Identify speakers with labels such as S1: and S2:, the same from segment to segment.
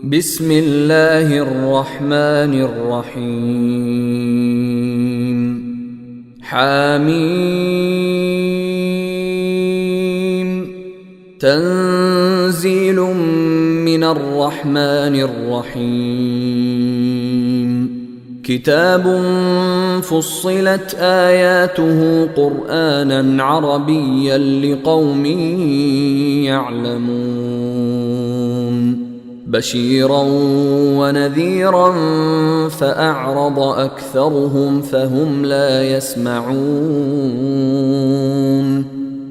S1: بسم الله الرحمن الرحيم حميم تنزيل من الرحمن الرحيم كتاب فصلت آياته قرآنا عربيا لقوم يعلمون بشيرا ونذيرا فأعرض أكثرهم فهم لا يسمعون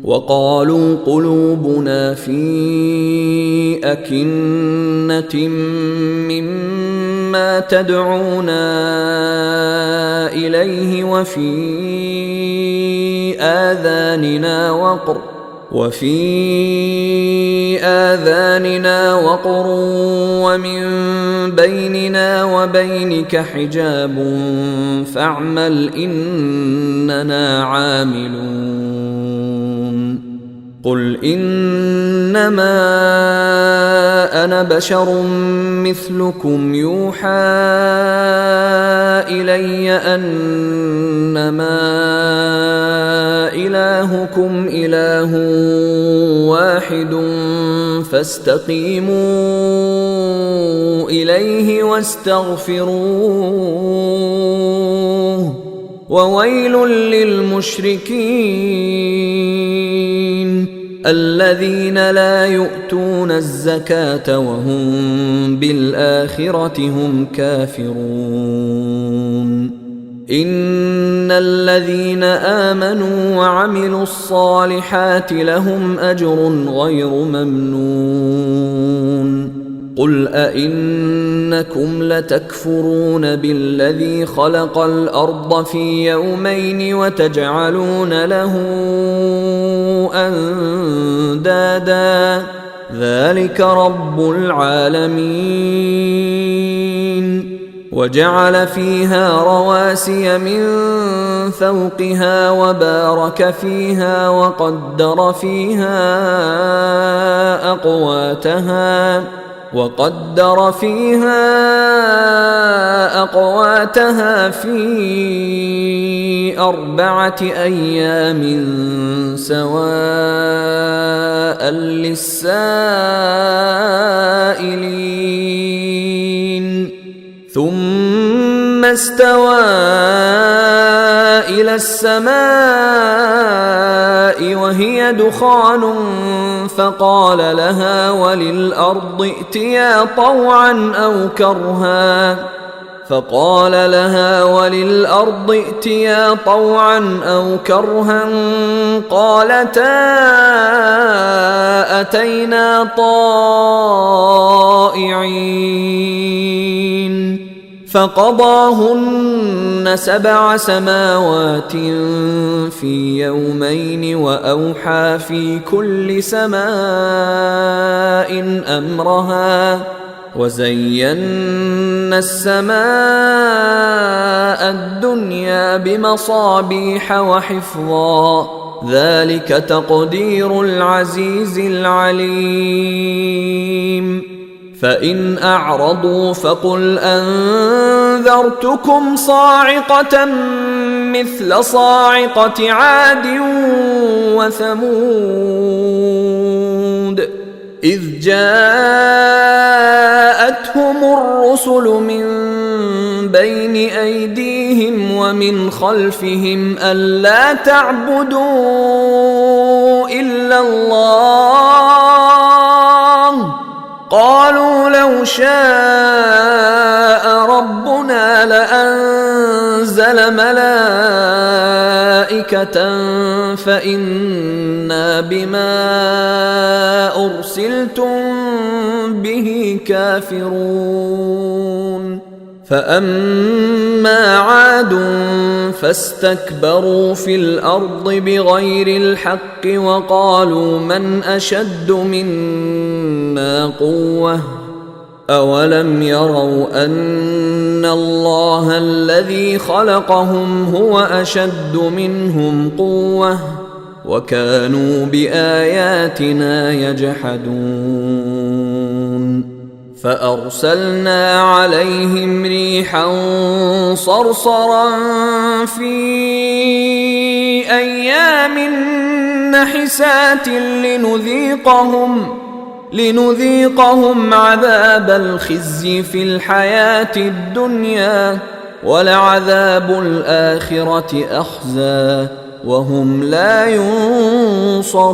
S1: وقالوا قلوبنا في أكنة مما تدعونا إليه وفي آذاننا وقر ومن بيننا وبينك حجاب فاعمل إننا عاملون قل إنما أنا بشر مثلكم يوحى إلي أنما إلهكم إله واحد فاستقيموا إليه واستغفروه وويل للمشركين الذين لا يؤتون الزكاة وهم بالآخرة هم كافرون إن الذين آمنوا وعملوا الصالحات لهم أجر غير ممنون قل أئنكم لتكفرون بالذي خلق الأرض في يومين وتجعلون له أندادا ذلك رب العالمين وجعل فيها رواسي من فوقها وبارك فيها وقدر فيها أقواتها في 4 أيام سواء للسائلين ثم استوى إلى السماء وهي دخان فقال لها وللأرض ائتيا طوعا أو كرها قالتا أتينا طائعين فقضاهن 7 سماوات في يومين وأوحى في كل سماء أمرها وزينا السماء الدنيا بمصابيح وحفظا ذلك تقدير العزيز العليم فإن أعرضوا فقل أنذرتكم صاعقة مثل صاعقة عاد وثمود إذ جاءتهم الرسل من بين أيديهم ومن خلفهم ألا تعبدوا إلا الله قالوا لو شاء ربنا لأنزل ملائكة فإنا بما أرسلتم به كافرون فأما عاد فاستكبروا في الأرض بغير الحق وقالوا من أشد منا قوة أولم يروا أن الله الذي خلقهم هو أشد منهم قوة وكانوا بآياتنا يجحدون فأرسلنا عليهم ريحا صرصرا في أيام نحسات لنذيقهم عذاب الخزي في الحياة الدنيا، ولعذاب الآخرة أخزى وهم لا ينصرون.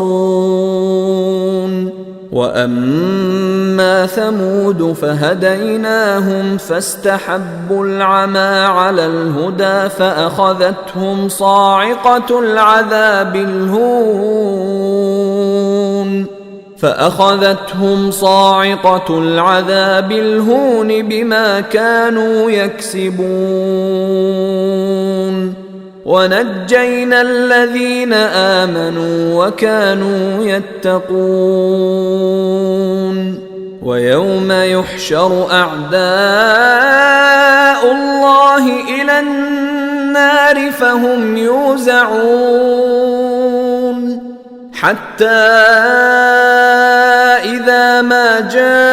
S1: وأما ثمود فهديناهم فاستحبوا العمى على الهدى فأخذتهم صاعقة العذاب الهون بما كانوا يكسبون. ونجينا الذين آمنوا وكانوا يتقون. ويوم يحشر أعداء الله إلى النار فهم يوزعون، حتى إذا ما جاءوها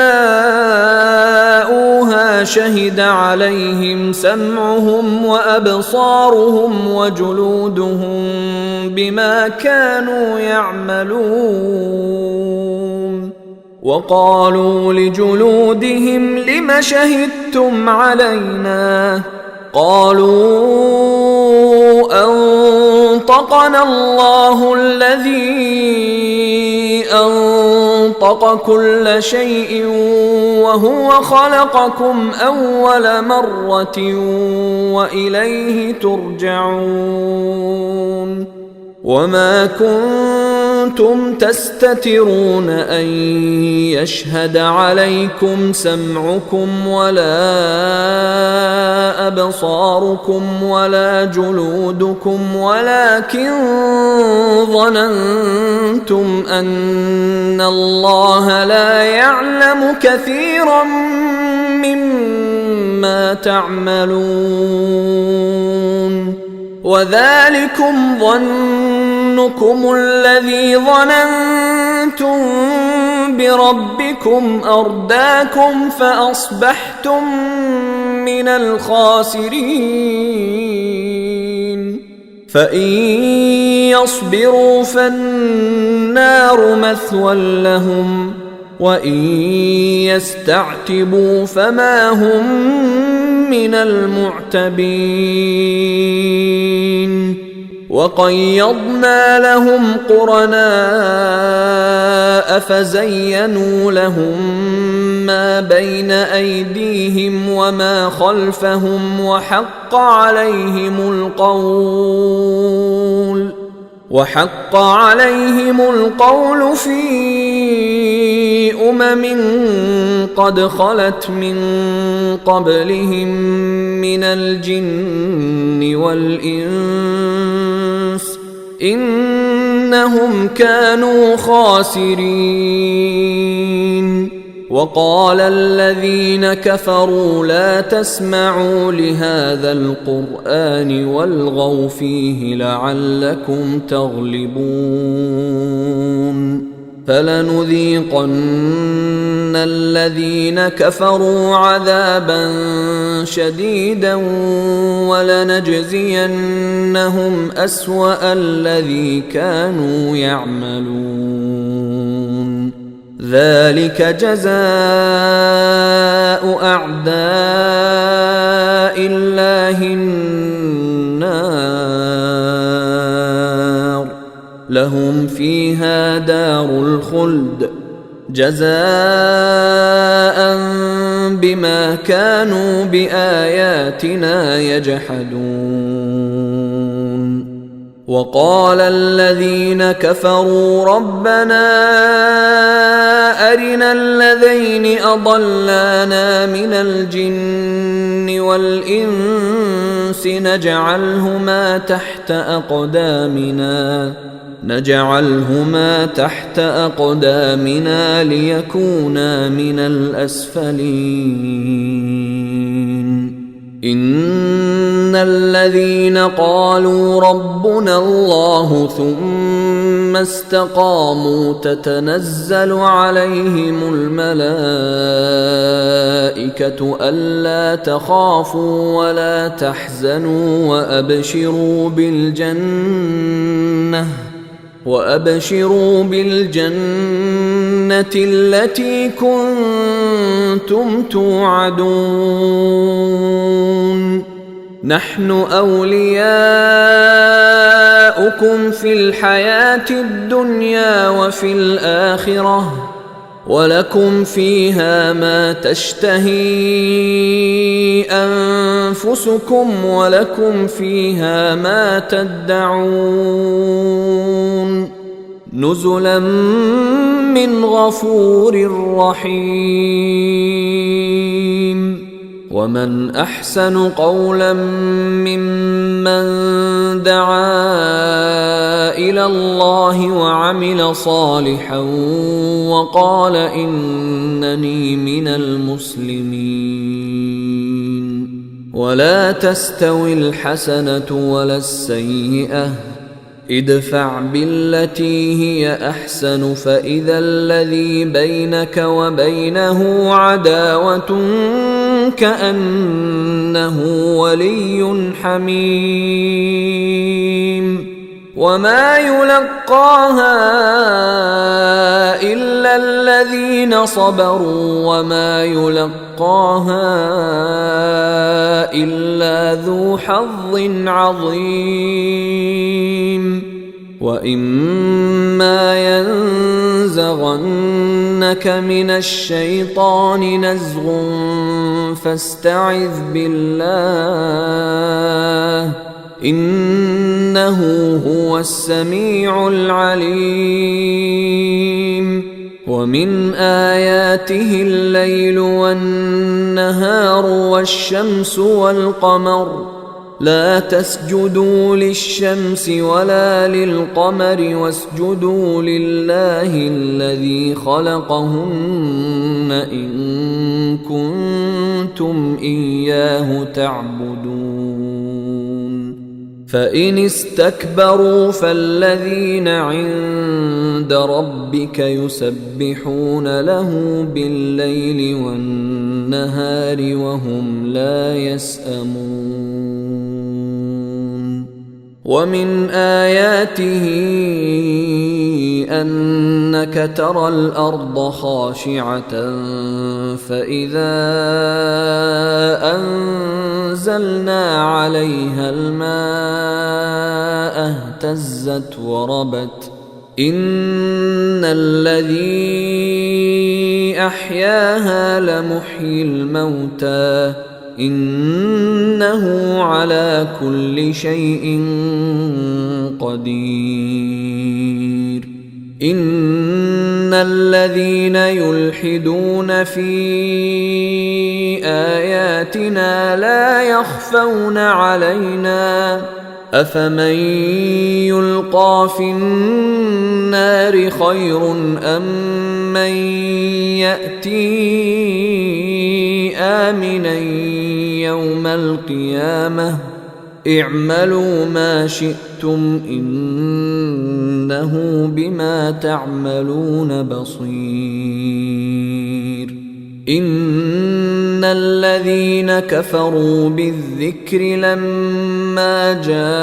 S1: شهد عليهم سمعهم وأبصارهم وجلودهم بما كانوا يعملون. وقالوا لجلودهم لم شهدتم علينا؟ قالوا أنطقنا الله الذي أنطق كل شيء وهو خلقكم أول مرة وإليه ترجعون. وما كنتم تستترون أن يشهد عليكم سمعكم ولا أبصاركم ولا جلودكم ولكن ظننتم أن الله لا يعلم كثيرا مما تعملون. وذلكم ظنكم الذي ظننتم بربكم أرداكم فأصبحتم من الخاسرين. فإن يصبروا فالنار مثوى لهم وإن يستعتبوا فما هم من المعتبين. وقيضنا لهم قرناء فزينوا لهم ما بين أيديهم وما خلفهم وحق عليهم القول في قد خلت من قبلهم من الجن والإنس إنهم كانوا خاسرين. وقال الذين كفروا لا تسمعوا لهذا القرآن والغوا فيه لعلكم تغلبون. فلنذيقن الذين كفروا عذابا شديدا ولنجزينهم أسوأ الذي كانوا يعملون. ذلك جزاء أعداء الله النار لهم فيها دار الخلد جزاء بما كانوا بآياتنا يجحدون. وقال الذين كفروا ربنا أرنا الذين أضلانا من الجن والإنس نجعلهما تحت أقدامنا ليكونا من الأسفلين. إن الذين قالوا ربنا الله ثم استقاموا تتنزل عليهم الملائكة ألا تخافوا ولا تحزنوا وأبشروا بالجنة التي كنتم توعدون نحن أولياؤكم في الحياة الدنيا وفي الآخرة ولكم فيها ما تشتهي أنفسكم ولكم فيها ما تدعون نزلا من غفور رحيم ومن أحسن قولا ممن دعا إلى الله وعمل صالحا وقال إنني من المسلمين ولا تستوي الحسنة ولا السيئة ادفع بالتي هي أحسن فإذا الذي بينك وبينه عداوة كأنه ولي حميم وما يلقاها إلا الذين صبروا وما يلقاها إلا ذو حظ عظيم وإما ينزغنك من الشيطان نزغ فاستعذ بالله إنه هو السميع العليم ومن آياته الليل والنهار والشمس والقمر لا تسجدوا للشمس ولا للقمر واسجدوا لله الذي خلقهن إن كنتم إياه تعبدون فإن استكبروا فالذين عند ربك يسبحون له بالليل والنهار وهم لا يسأمون ومن آياته أنك ترى الأرض خاشعة فإذا أنزلنا عليها الماء اهتزت وربت إن الذي أحياها لمحيي الموتى إنه على كل شيء قدير إن الذين يلحدون في آياتنا لا يخفون علينا أفمن يلقى في النار خير أم من يأتي آمنا يوم القيامة اعملوا ما شئتم إنه بما تعملون بصير إن الذين كفروا بالذكر لما جاءهم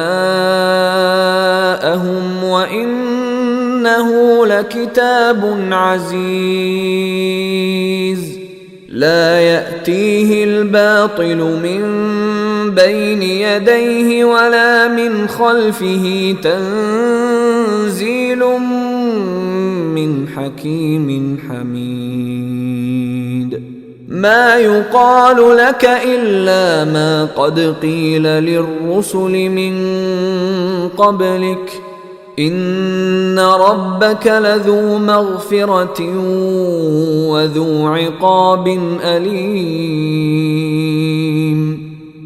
S1: وإنه لكتاب عزيز لا يأتيه الباطل من بين يديه ولا من خلفه تنزيل من حكيم حميد ما يقال لك إلا ما قد قيل للرسل من قبلك إن ربك لذو مغفرة وذو عقاب أليم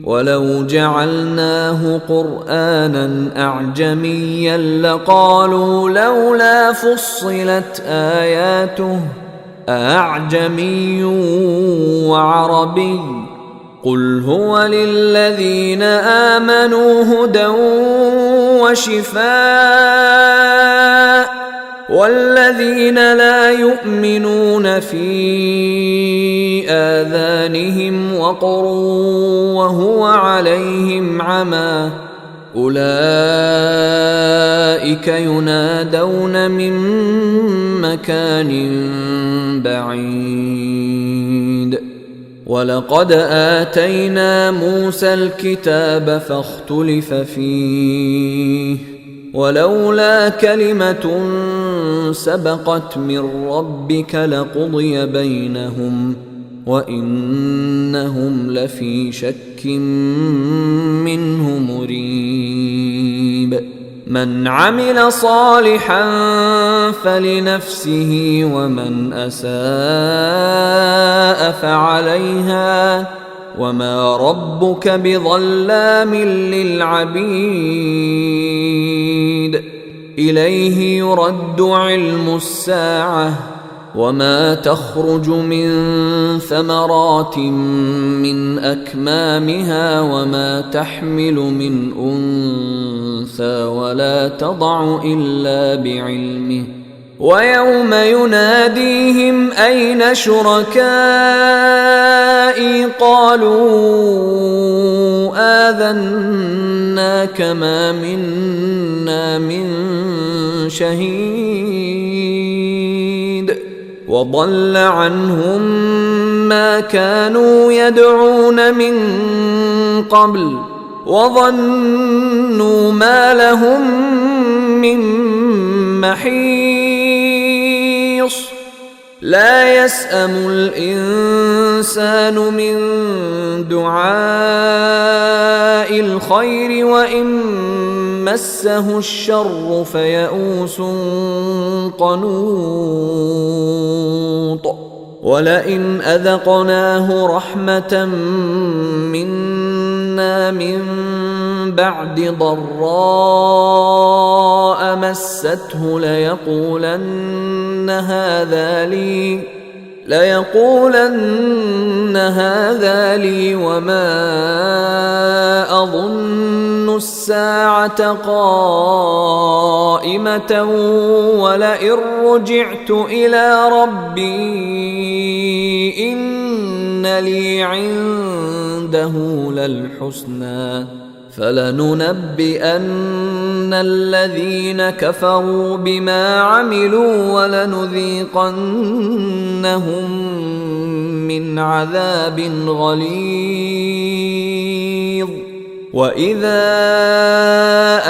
S1: ولو جعلناه قرآنا أعجميا لقالوا لولا فصلت آياته أعجمي وعربي قل هو للذين آمنوا هدى وشفاء، والذين لا يؤمنون في آذانهم وقر وهو عليهم عمى أولئك ينادون من مكان بعيد. ولقد آتينا موسى الكتاب فاختلف فيه، ولولا كلمة سبقت من ربك لقضي بينهم وإنهم لفي شك منه مريب. من عمل صالحا فلنفسه ومن أساء فعليها وما ربك بظلام للعبيد. إليه يرد علم الساعة وما تخرج من ثمرات من أكمامها وما تحمل من أنثى ولا تضع إلا بعلمه. ويوم يناديهم أين شركائي قالوا آذناك ما منا من شهيد. وضل عنهم ما كانوا يدعون من قبل وظنوا ما لهم من محيص. لا يسأم الإنسان من دعاء الخير وإن مسه الشر فيئوس قنوط. ولئن أذقناه رحمة منا من بعد ضراء مسته ليقولن هذا لي وما أظن الساعة قائمة ولئن رجعت إلى ربي إن لي عنده للحسنى فلننبئن الذين كفروا بما عملوا ولنذيقنهم من عذاب غليظ. وإذا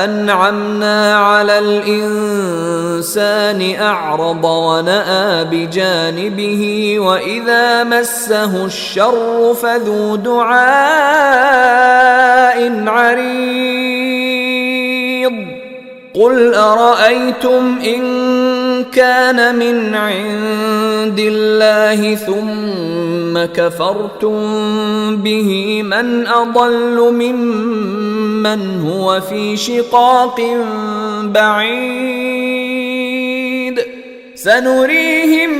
S1: أنعمنا على الإنسان أعرض ونأى بجانبه وإذا مسه الشر فذو دعاء عريض. قل أرأيتم إن كان من عند الله ثم كفرتم به من أضل ممن هو في شقاق بعيد. سنريهم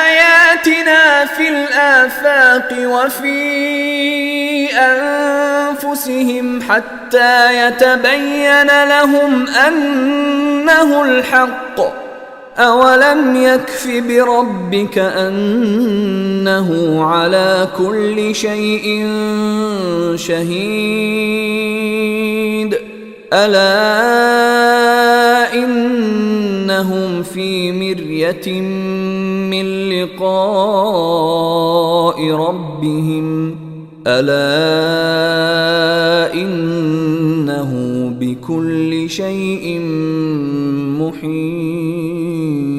S1: آياتنا في الآفاق وفي أنفسهم حتى يتبين لهم أنه الحق. أولم يكف بربك أنه على كل شيء شهيد. ألا إنهم في مرية من لقاء ربهم ألا إنه بكل شيء محيط.